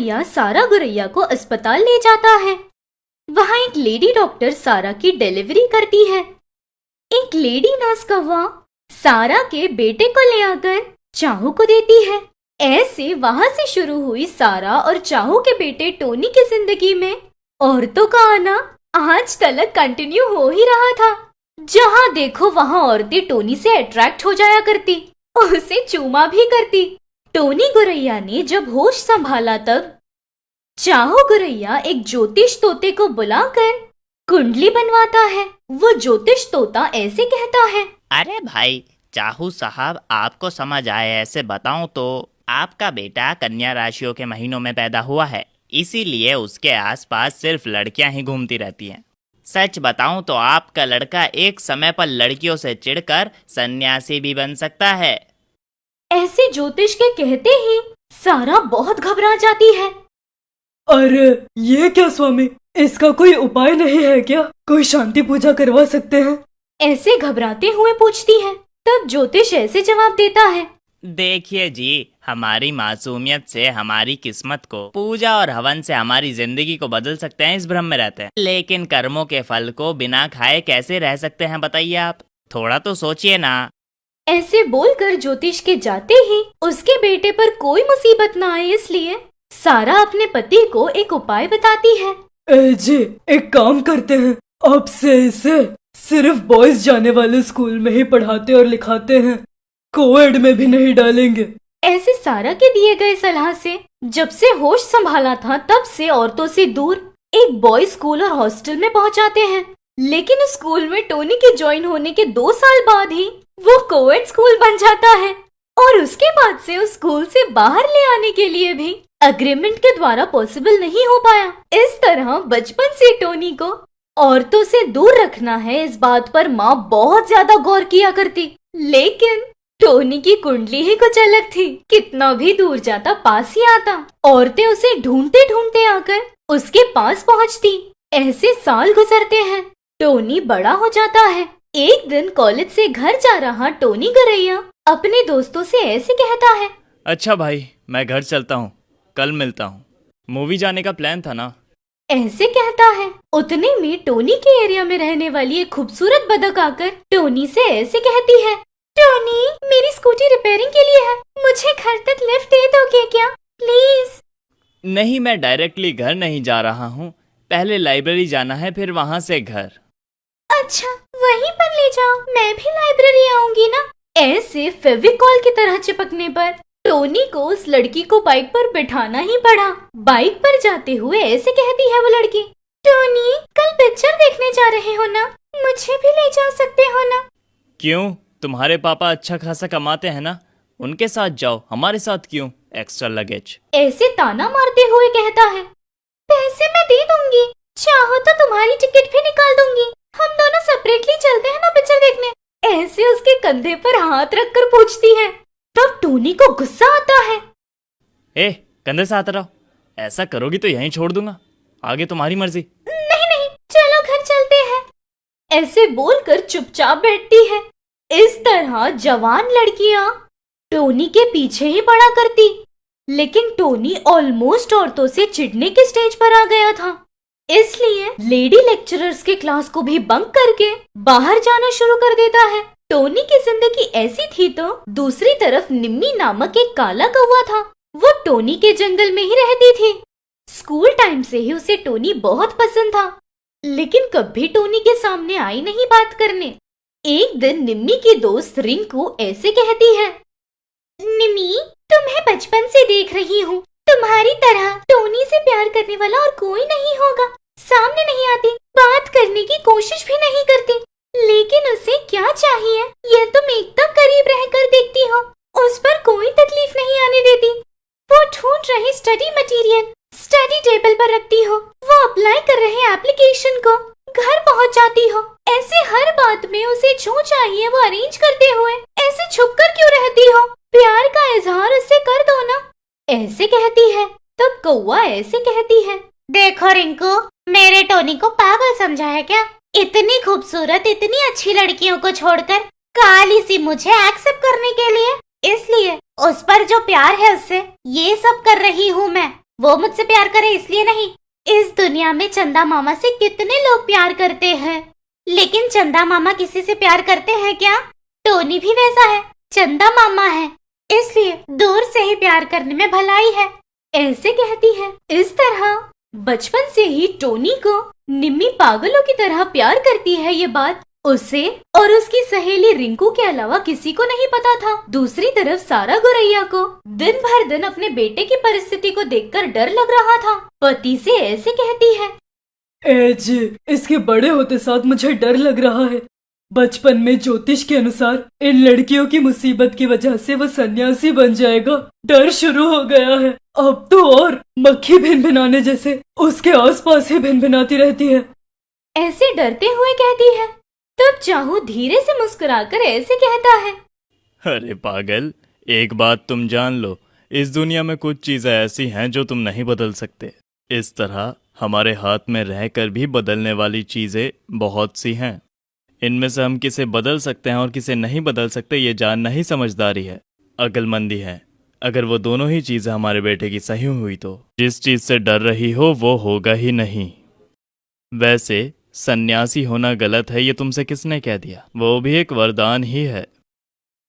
गुरैया सारा गुरैया को अस्पताल ले जाता है। वहाँ एक लेडी डॉक्टर सारा की डिलीवरी करती है। एक लेडी नर्स कौवा सारा के बेटे को ले आकर चाहू को देती है। ऐसे वहाँ से शुरू हुई सारा और चाहू के बेटे टोनी की जिंदगी में औरतों का आना आज तक कंटिन्यू हो ही रहा था। जहाँ देखो वहाँ औरतें टोनी से अट्रैक्ट हो जाया करती और उसे चूमा भी करती। टोनी गुरैया ने जब होश संभाला तब चाहू गुरैया एक ज्योतिष तोते को बुलाकर कुंडली बनवाता है। वो ज्योतिष तोता ऐसे कहता है, अरे भाई चाहू साहब, आपको समझ आए ऐसे बताऊं तो आपका बेटा कन्या राशियों के महीनों में पैदा हुआ है, इसीलिए उसके आसपास सिर्फ लड़कियां ही घूमती रहती हैं। सच बताऊं तो आपका लड़का एक समय पर लड़कियों से चिढ़कर सन्यासी भी बन सकता है। ऐसे ज्योतिष के कहते ही सारा बहुत घबरा जाती है। अरे ये क्या स्वामी, इसका कोई उपाय नहीं है क्या? कोई शांति पूजा करवा सकते हैं? ऐसे घबराते हुए पूछती है। तब ज्योतिष ऐसे जवाब देता है, देखिए जी, हमारी मासूमियत से हमारी किस्मत को, पूजा और हवन से हमारी जिंदगी को बदल सकते हैं, इस भ्रम में रहते हैं। लेकिन कर्मों के फल को बिना खाए कैसे रह सकते हैं बताइए आप? थोड़ा तो सोचिए ना। ऐसे बोलकर ज्योतिष के जाते ही उसके बेटे पर कोई मुसीबत ना आए, इसलिए सारा अपने पति को एक उपाय बताती है। जी, एक काम करते हैं, आपसे इसे सिर्फ बॉयज जाने वाले स्कूल में ही पढ़ाते और लिखाते हैं, कोएड में भी नहीं डालेंगे। ऐसे सारा के दिए गए सलाह से जब से होश संभाला था तब से औरतों से दूर एक बॉय स्कूल और हॉस्टल में पहुंचाते हैं। लेकिन उस स्कूल में टोनी के ज्वाइन होने के 2 साल बाद ही वो कोएड स्कूल बन जाता है और उसके बाद से उस स्कूल से बाहर ले आने के लिए भी अग्रीमेंट के द्वारा पॉसिबल नहीं हो पाया। इस तरह बचपन से टोनी को औरतों से दूर रखना है, इस बात पर माँ बहुत ज्यादा गौर किया करती। लेकिन टोनी की कुंडली ही कुछ अलग थी, कितना भी दूर जाता पास ही आता। औरतें उसे ढूंढते ढूंढते आकर उसके पास पहुँचती। ऐसे साल गुजरते हैं, टोनी बड़ा हो जाता है। एक दिन कॉलेज से घर जा रहा टोनी गुरैया अपने दोस्तों से ऐसे कहता है, अच्छा भाई, मैं घर चलता हूँ, कल मिलता हूँ, मूवी जाने का प्लान था ना। ऐसे कहता है। उतने में टोनी के एरिया में रहने वाली एक खूबसूरत बतख आकर टोनी से ऐसे कहती है, टोनी, मेरी स्कूटी रिपेयरिंग के लिए है, मुझे घर तक लिफ्ट दे दोगे क्या प्लीज? नहीं, मैं डायरेक्टली घर नहीं जा रहा हूँ, पहले लाइब्रेरी जाना है, फिर वहाँ से घर। अच्छा, वहीं पर ले जाओ, मैं भी लाइब्रेरी आऊंगी ना। ऐसे फेविकॉल की तरह चिपकने पर टोनी को उस लड़की को बाइक पर बिठाना ही पड़ा। बाइक पर जाते हुए ऐसे कहती है वो लड़की, टोनी, कल पिक्चर देखने जा रहे हो ना, मुझे भी ले जा सकते हो ना? क्यों? तुम्हारे पापा अच्छा खासा कमाते हैं ना, उनके साथ जाओ, हमारे साथ क्यों एक्स्ट्रा लगेज? ऐसे ताना मारते हुए कहता है, पैसे मैं दे दूंगी, चाहो तो तुम्हारी टिकट भी निकाल दूंगी, हम दोनों सेपरेटली चलते हैं ना पिक्चर देखने। ऐसे उसके कंधे पर हाथ रखकर पूछती है। तब टोनी को गुस्सा आता है। ए, कंधे से हाथ हटाओ, ऐसा करोगी तो यहीं छोड़ दूंगा, आगे तुम्हारी मर्जी। नहीं नहीं, चलो घर चलते हैं। ऐसे बोलकर चुपचाप बैठती है। इस तरह जवान लड़कियां टोनी के पीछे ही पड़ा करती। लेकिन टोनी ऑलमोस्ट औरतों से चिढ़ने के स्टेज पर आ गया था, इसलिए लेडी लेक्चरर्स के क्लास को भी बंक करके बाहर जाना शुरू कर देता है। टोनी की जिंदगी ऐसी थी तो दूसरी तरफ निम्मी नामक एक काला कौवा था। वो टोनी के जंगल में ही रहती थी। स्कूल टाइम से ही उसे टोनी बहुत पसंद था, लेकिन कभी टोनी के सामने आई नहीं बात करने। एक दिन निम्मी की दोस्त रिंकू ऐसे कहती है, निम्मी, तुम्हें बचपन से देख रही हूँ, तुम्हारी तरह टोनी से प्यार करने वाला और कोई नहीं होगा। सामने नहीं आती, बात करने की कोशिश भी नहीं करती, लेकिन उसे क्या चाहिए यह तुम एकदम करीब रहकर देखती हो, उस पर कोई तकलीफ नहीं आने देती। वो ढूंढ रही स्टडी मटेरियल स्टडी टेबल पर रखती हो, वो अप्लाई कर रहे एप्लीकेशन को घर पहुंच जाती हो। ऐसे हर बात में उसे जो चाहिए वो अरेंज करते हुए ऐसे छुपकर क्यों रहती हो? प्यार का इजहार उससे कर दो ना, ऐसे कहती है। तब कौवा ऐसे कहती है, देखो रिंकू, मेरे टोनी को पागल समझा है क्या? इतनी खूबसूरत, इतनी अच्छी लड़कियों को छोड़कर काली सी मुझे एक्सेप्ट करने के लिए, इसलिए उस पर जो प्यार है उससे ये सब कर रही हूँ मैं। वो मुझसे प्यार करे इसलिए नहीं। इस दुनिया में चंदा मामा से कितने लोग प्यार करते हैं, लेकिन चंदा मामा किसी से प्यार करते हैं क्या? टोनी भी वैसा है, चंदा मामा है, इसलिए दूर से ही प्यार करने में भलाई है, ऐसे कहती है। इस तरह बचपन से ही टोनी को निम्मी पागलों की तरह प्यार करती है, ये बात उसे और उसकी सहेली रिंकू के अलावा किसी को नहीं पता था। दूसरी तरफ सारा गोरैया को दिन भर दिन अपने बेटे की परिस्थिति को देखकर डर लग रहा था। पति से ऐसे कहती है, एज, इसके बड़े होते साथ मुझे डर लग रहा है। बचपन में ज्योतिष के अनुसार इन लड़कियों की मुसीबत की वजह से वो सन्यासी बन जाएगा। डर शुरू हो गया है। अब तो और मक्खी भिनभिनाने जैसे उसके आसपास ही भिनभिनाती रहती है। ऐसे डरते हुए कहती है। तब चाहू धीरे से मुस्कुराकर ऐसे कहता है, अरे पागल, एक बात तुम जान लो, इस दुनिया में कुछ चीजें ऐसी हैं जो तुम नहीं बदल सकते। इस तरह हमारे हाथ में रहकर भी बदलने वाली चीजें बहुत सी हैं। इनमें से हम किसे बदल सकते हैं और किसे नहीं बदल सकते, ये जानना ही समझदारी है, अक्लमंदी है। अगर वो दोनों ही चीजें हमारे बेटे की सही हुई तो जिस चीज से डर रही हो वो होगा ही नहीं। वैसे सन्यासी होना गलत है, ये तुमसे किसने कह दिया? वो भी एक वरदान ही है।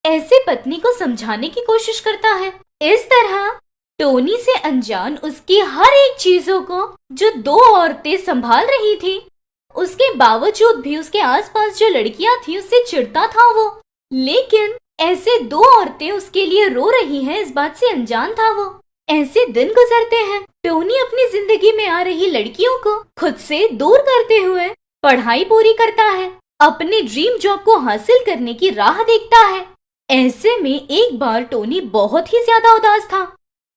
ऐसे पत्नी को समझाने की कोशिश करता है। इस तरह टोनी से अनजान उसकी हर एक चीजों को जो दो औरतें संभाल रही थी, उसके बावजूद भी उसके आसपास जो लड़कियां थी उससे चिढ़ता था वो। लेकिन ऐसे दो औरतें उसके लिए रो रही हैं, इस बात से अनजान था वो। ऐसे दिन गुजरते हैं। टोनी अपनी जिंदगी में आ रही लड़कियों को खुद से दूर करते हुए पढ़ाई पूरी करता है, अपने ड्रीम जॉब को हासिल करने की राह देखता है। ऐसे में एक बार टोनी बहुत ही ज्यादा उदास था।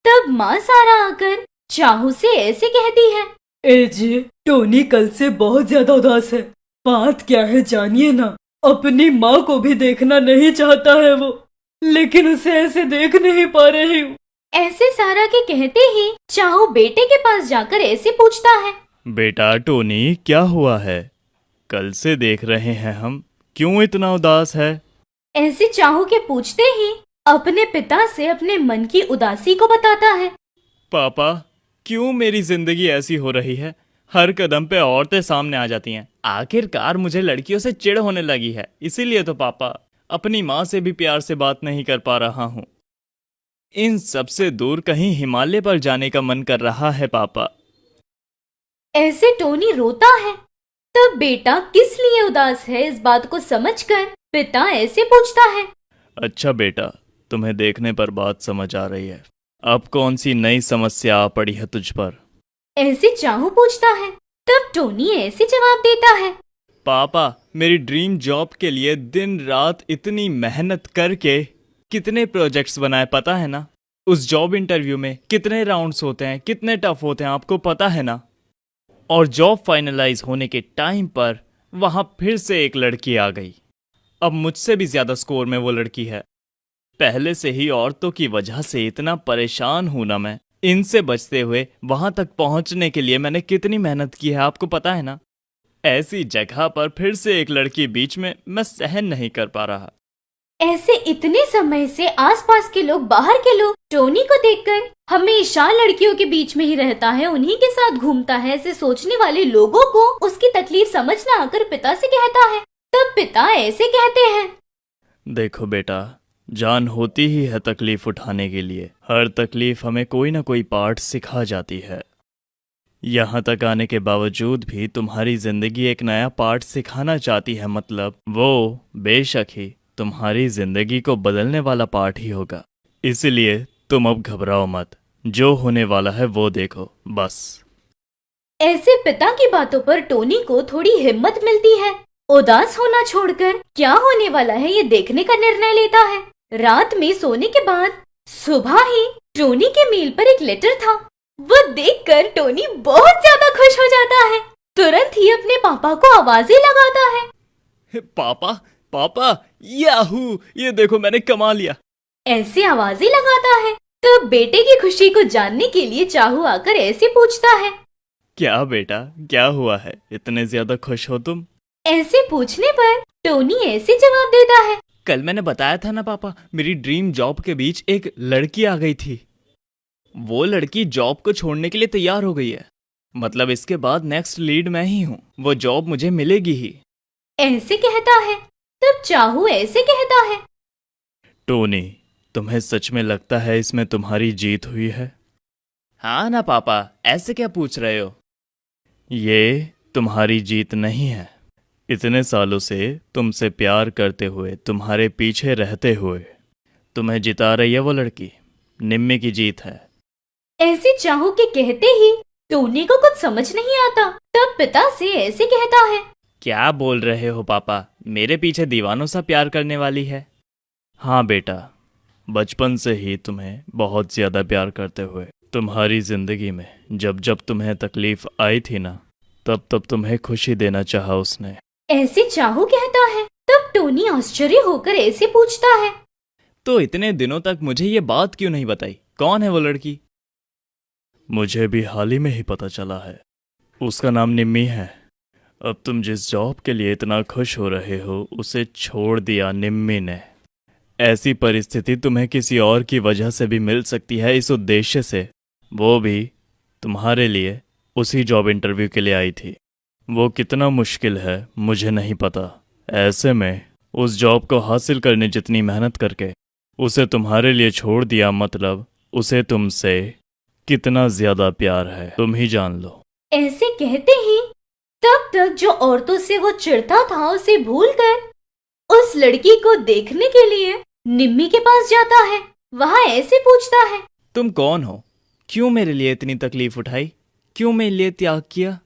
तब माँ सारा आकर चाहू से ऐसे कहती है, एज, टोनी कल से बहुत ज्यादा उदास है। बात क्या है जानिए ना। अपनी माँ को भी देखना नहीं चाहता है वो, लेकिन उसे ऐसे देख नहीं पा रही हूँ। ऐसे सारा के कहते ही चाहू बेटे के पास जाकर ऐसे पूछता है, बेटा टोनी, क्या हुआ है? कल से देख रहे हैं हम, क्यों इतना उदास है? ऐसे चाहू के पूछते ही अपने पिता से अपने मन की उदासी को बताता है। पापा, क्यों मेरी जिंदगी ऐसी हो रही है? हर कदम पे औरतें सामने आ जाती हैं। आखिरकार मुझे लड़कियों से चिढ़ होने लगी है, इसीलिए तो पापा अपनी माँ से भी प्यार से बात नहीं कर पा रहा हूँ। इन सब से दूर कहीं हिमालय पर जाने का मन कर रहा है पापा। ऐसे टोनी रोता है। तब बेटा किस लिए उदास है इस बात को समझकर पिता ऐसे पूछता है, अच्छा बेटा, तुम्हें देखने पर बात समझ आ रही है। अब कौन सी नई समस्या आ पड़ी है तुझ पर? ऐसे चाहू पूछता है। तब टोनी ऐसे जवाब देता है, पापा, मेरी ड्रीम जॉब के लिए दिन रात इतनी मेहनत करके कितने प्रोजेक्ट्स बनाए पता है ना? उस जॉब इंटरव्यू में कितने राउंड्स होते हैं, कितने टफ होते हैं, आपको पता है ना? और जॉब फाइनलाइज होने के टाइम पर वहां फिर से एक लड़की आ गई। अब मुझसे भी ज्यादा स्कोर में वो लड़की है। पहले से ही औरतों की वजह से इतना परेशान हूं ना मैं। इनसे बचते हुए वहां तक पहुंचने के लिए मैंने कितनी मेहनत की है, आपको पता है ना? ऐसी जगह पर फिर से एक लड़की बीच में, मैं सहन नहीं कर पा रहा। ऐसे इतने समय से आसपास के लोग, बाहर के लोग टोनी को देखकर हमेशा लड़कियों के बीच में ही रहता है, उन्हीं के साथ घूमता है, ऐसे सोचने वाले लोगों को उसकी तकलीफ समझ न आकर पिता से कहता है। तब पिता ऐसे कहते हैं, देखो बेटा, जान होती ही है तकलीफ उठाने के लिए। हर तकलीफ हमें कोई ना कोई पाठ सिखा जाती है। यहाँ तक आने के बावजूद भी तुम्हारी जिंदगी एक नया पाठ सिखाना चाहती है, मतलब वो बेशक ही तुम्हारी जिंदगी को बदलने वाला पाठ ही होगा। इसलिए तुम अब घबराओ मत, जो होने वाला है वो देखो बस। ऐसे पिता की बातों पर टोनी को थोड़ी हिम्मत मिलती है। उदास होना छोड़कर क्या होने वाला है ये देखने का निर्णय लेता है। रात में सोने के बाद सुबह ही टोनी के मेल पर एक लेटर था। वो देखकर टोनी बहुत ज्यादा खुश हो जाता है। तुरंत ही अपने पापा को आवाजें लगाता है, पापा, पापा, याहू, ये देखो मैंने कमा लिया। ऐसे आवाजें लगाता है। तो बेटे की खुशी को जानने के लिए चाहू आकर ऐसे पूछता है, क्या बेटा, क्या हुआ है, इतने ज्यादा खुश हो तुम? ऐसे पूछने पर टोनी ऐसे जवाब देता है, कल मैंने बताया था ना पापा, मेरी ड्रीम जॉब के बीच एक लड़की आ गई थी। वो लड़की जॉब को छोड़ने के लिए तैयार हो गई है। मतलब इसके बाद नेक्स्ट लीड मैं ही हूँ, वो जॉब मुझे मिलेगी ही। ऐसे कहता है। तब चाहू ऐसे कहता है। टोनी, तुम्हें सच में लगता है इसमें तुम्हारी जीत हुई है? हाँ ना पापा, ऐसे क्या पूछ रहे हो? ये तुम्हारी जीत नहीं है। इतने सालों से तुमसे प्यार करते हुए, तुम्हारे पीछे रहते हुए तुम्हें जिता रही है वो लड़की। निम्मी की जीत है। ऐसे चाहू के कहते ही टोनी को कुछ समझ नहीं आता। तब पिता से ऐसे कहता है। क्या बोल रहे हो पापा? मेरे पीछे दीवानों सा प्यार करने वाली है। हाँ बेटा, बचपन से ही तुम्हें बहुत ज्यादा प्यार करते हुए, तुम्हारी जिंदगी में जब जब तुम्हें तकलीफ आई थी ना, तब तब तुम्हें खुशी देना चाहा उसने। ऐसे चाहू कहता है। तब टोनी आश्चर्य होकर ऐसे पूछता है। तो इतने दिनों तक मुझे ये बात क्यों नहीं बताई? कौन है वो लड़की? मुझे भी हाल ही में ही पता चला है। उसका नाम निम्मी है। अब तुम जिस जॉब के लिए इतना खुश हो रहे हो, उसे छोड़ दिया निम्मी ने। ऐसी परिस्थिति तुम्हें किसी और की वजह से भी मिल सकती है, इस उद्देश्य से। वो भी तुम्हारे लिए उसी जॉब इंटरव्यू के लिए आई थी। वो कितना मुश्किल है मुझे नहीं पता। ऐसे में उस जॉब को हासिल करने जितनी मेहनत करके उसे तुम्हारे लिए छोड़ दिया, मतलब उसे तुमसे कितना ज्यादा प्यार है तुम ही जान लो। ऐसे कहते ही तब तक जो औरतों से वो चिढ़ता था उसे भूलकर उस लड़की को देखने के लिए निम्मी के पास जाता है। वहाँ ऐसे पूछता है। तुम कौन हो? क्यों मेरे लिए इतनी तकलीफ उठाई? क्यों मेरे लिए त्याग किया?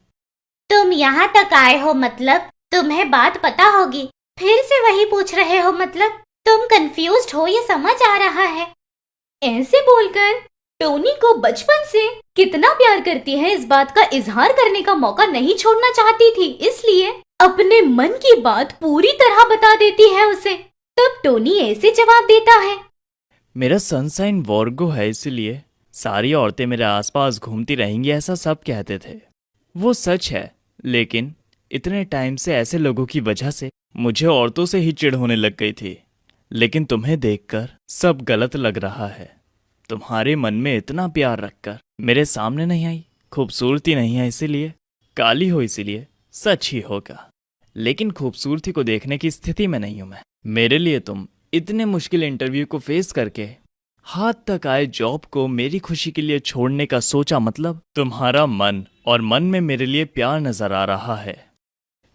तुम यहाँ तक आए हो, मतलब तुम्हें बात पता होगी, फिर से वही पूछ रहे हो, मतलब तुम कंफ्यूज्ड हो, ये समझ आ रहा है। ऐसे बोलकर टोनी को बचपन से कितना प्यार करती है इस बात का इजहार करने का मौका नहीं छोड़ना चाहती थी, इसलिए अपने मन की बात पूरी तरह बता देती है उसे। तब टोनी ऐसे जवाब देता है। मेरा सनसाइन वर्गो है, इसलिए सारी औरतें मेरे आसपास घूमती रहेंगी, ऐसा सब कहते थे। वो सच है, लेकिन इतने टाइम से ऐसे लोगों की वजह से मुझे औरतों से ही चिढ़ होने लग गई थी। लेकिन तुम्हें देखकर सब गलत लग रहा है। तुम्हारे मन में इतना प्यार रखकर मेरे सामने नहीं आई। खूबसूरती नहीं है इसीलिए, काली हो इसीलिए, सच ही होगा। लेकिन खूबसूरती को देखने की स्थिति में नहीं हूं मैं। मेरे लिए तुम इतने मुश्किल इंटरव्यू को फेस करके हाथ तक आए जॉब को मेरी खुशी के लिए छोड़ने का सोचा, मतलब तुम्हारा मन और मन में मेरे लिए प्यार नजर आ रहा है।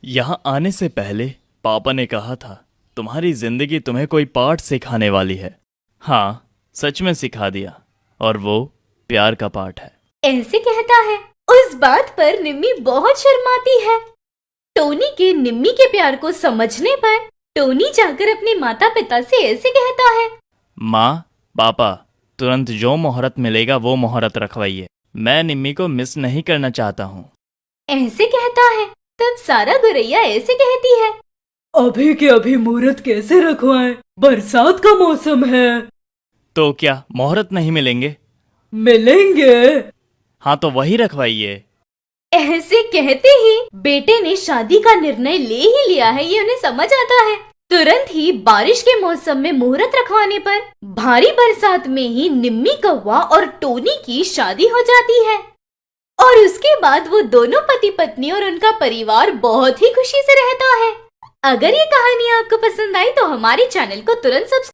यहाँ आने से पहले पापा ने कहा था तुम्हारी जिंदगी तुम्हें कोई पाठ सिखाने वाली है। हाँ, सच में सिखा दिया, और वो प्यार का पाठ है। ऐसे कहता है। उस बात पर निम्मी बहुत शर्माती है। टोनी के निम्मी के प्यार को समझने पर टोनी जाकर अपने माता पिता से ऐसे कहता है। माँ, पापा, तुरंत जो मुहूर्त मिलेगा वो मुहूर्त रखवाइए। मैं निम्मी को मिस नहीं करना चाहता हूँ। ऐसे कहता है। तब सारा गुरैया ऐसे कहती है। अभी के अभी मुहूर्त कैसे रखवाएं? बरसात का मौसम है। तो क्या मुहूर्त नहीं मिलेंगे? मिलेंगे। हाँ, तो वही रखवाइए। ऐसे कहते ही बेटे ने शादी का निर्णय ले ही लिया है, ये उन्हें समझ आता है। तुरंत ही बारिश के मौसम में मुहूर्त रखवाने पर भारी बरसात में ही निम्मी कौवा और टोनी की शादी हो जाती है। और उसके बाद वो दोनों पति पत्नी और उनका परिवार बहुत ही खुशी से रहता है। अगर ये कहानी आपको पसंद आई तो हमारे चैनल को तुरंत सब्सक्राइब